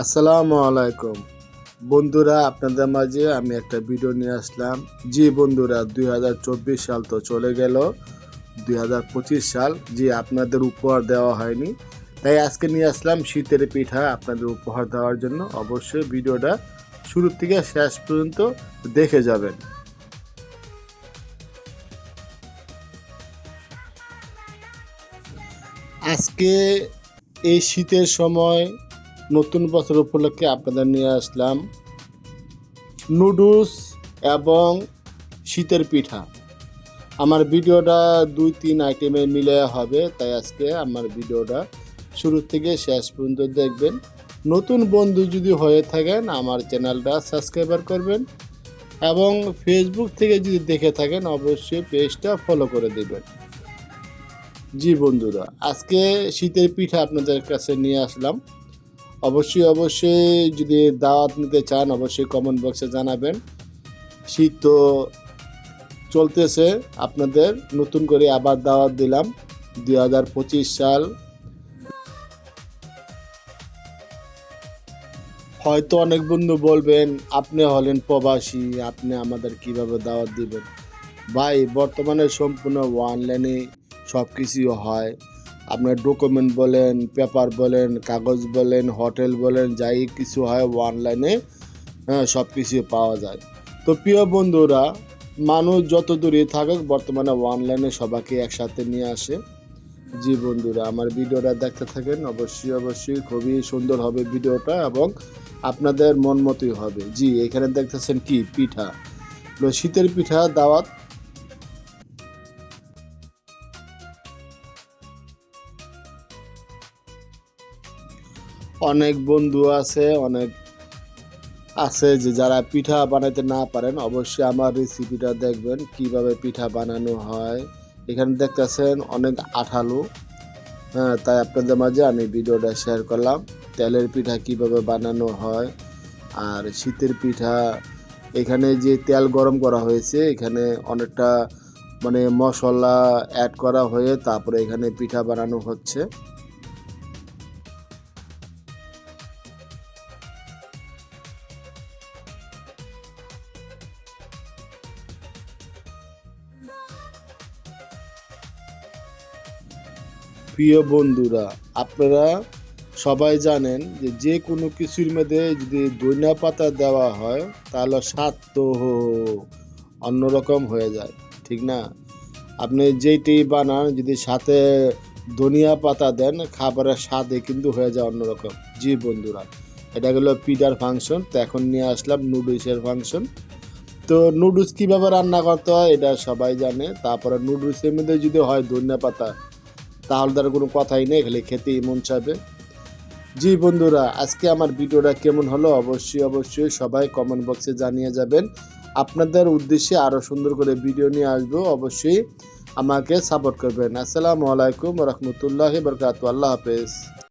আসসালামু আলাইকুম বন্ধুরা, আপনাদের মাঝে আমি একটা ভিডিও নিয়ে আসলাম। জি বন্ধুরা, 2024 সাল তো চলে গেল, 2025 সাল জি আপনাদের উপহার দেওয়া হয়নি, তাই আজকে নিয়ে আসলাম শীতের পিঠা আপনাদের উপহার দেওয়ার জন্য। অবশ্যই ভিডিওটা শুরু থেকে শেষ পর্যন্ত দেখে যাবেন। আজকে এই শীতের সময় নতুন বছর উপলক্ষে আপনাদের নিয়ে আসলাম নুডলস এবং শীতের পিঠা। আমার ভিডিওটা 2-3 আইটেমে মিলে হবে, তাই আজকে আমার ভিডিওটা শুরু থেকে শেষ পর্যন্ত দেখবেন। নতুন বন্ধু যদি হয়ে থাকেন আমার চ্যানেলটা সাবস্ক্রাইবার করবেন এবং ফেসবুক থেকে যদি দেখে থাকেন অবশ্যই পেজটা ফলো করে দেবেন। জি বন্ধুরা, আজকে শীতের পিঠা আপনাদের কাছে নিয়ে আসলাম। অবশ্যই যদি দাওয়াত নিতে চান অবশ্যই কমেন্ট বক্সে জানাবেন। শীত তো চলতেছে, আপনাদের নতুন করে আবার দাওয়াত দিলাম। 2025 সাল, হয়তো অনেক বন্ধু বলবেন আপনি হলেন প্রবাসী, আপনি আমাদের কিভাবে দাওয়াত দিবেন। ভাই, বর্তমানে সম্পূর্ণ অনলাইনে সব কিছুই হয়। আপনার ডকুমেন্ট বলেন, পেপার বলেন, কাগজ বলেন, হোটেল বলেন, যাই কিছু হয় অনলাইনে, হ্যাঁ সব কিছুই পাওয়া যায়। তো প্রিয় বন্ধুরা, মানুষ যত দূরে থাকুক বর্তমানে অনলাইনে সবাইকে একসাথে নিয়ে আসে। জি বন্ধুরা, আমার ভিডিওটা দেখতে থাকেন। অবশ্যই খুবই সুন্দর হবে ভিডিওটা এবং আপনাদের মন মতোই হবে। জি, এখানে দেখতেছেন কি পিঠা, শীতের পিঠা দাওয়াত। অনেক বন্ধু আছে যে যারা পিঠা বানাতে না পারেন, অবশ্যই আমার রেসিপিটা দেখবেন কিভাবে পিঠা বানানো হয়। এখানে দেখতেছেন অনেক আঠালো, হ্যাঁ তাই আপনাদের মাঝে আমি ভিডিওটা শেয়ার করলাম তেলের পিঠা কিভাবে বানানো হয়। আর শীতের পিঠা, এখানে যে তেল গরম করা হয়েছে, এখানে অনেকটা মানে মশলা অ্যাড করা হয়ে তারপরে এখানে পিঠা বানানো হচ্ছে। প্রিয় বন্ধুরা, আপনারা সবাই জানেন যে যে কোনো কিছুর মধ্যে যদি ধনিয়া পাতা দেওয়া হয় তাহলে স্বাদ তো অন্যরকম হয়ে যায়, ঠিক না? আপনি যেইটি বানান যদি সাথে ধনিয়া পাতা দেন, খাবারের স্বাদে কিন্তু হয়ে যায় অন্যরকম। জি বন্ধুরা, এটা হলো পিঠার ফাংশন। তো এখন নিয়ে আসলাম নুডলসের ফাংশন। তো নুডলস কীভাবে রান্না করতে হয় এটা সবাই জানে। তারপরে নুডলসের মধ্যে যদি হয় ধনিয়া পাতা তাহলে তার কোনো কথাই নেই, খালি খেতেই মন চাইবে। জি বন্ধুরা, আজকে আমার ভিডিওটা কেমন হলো অবশ্যই সবাই কমেন্ট বক্সে জানিয়ে যাবেন। আপনাদের উদ্দেশ্যে আরও সুন্দর করে ভিডিও নিয়ে আসবো, অবশ্যই আমাকে সাপোর্ট করবেন। আসসালামু আলাইকুম রহমতুল্লাহি বারকাতুহু। আল্লাহ হাফেজ।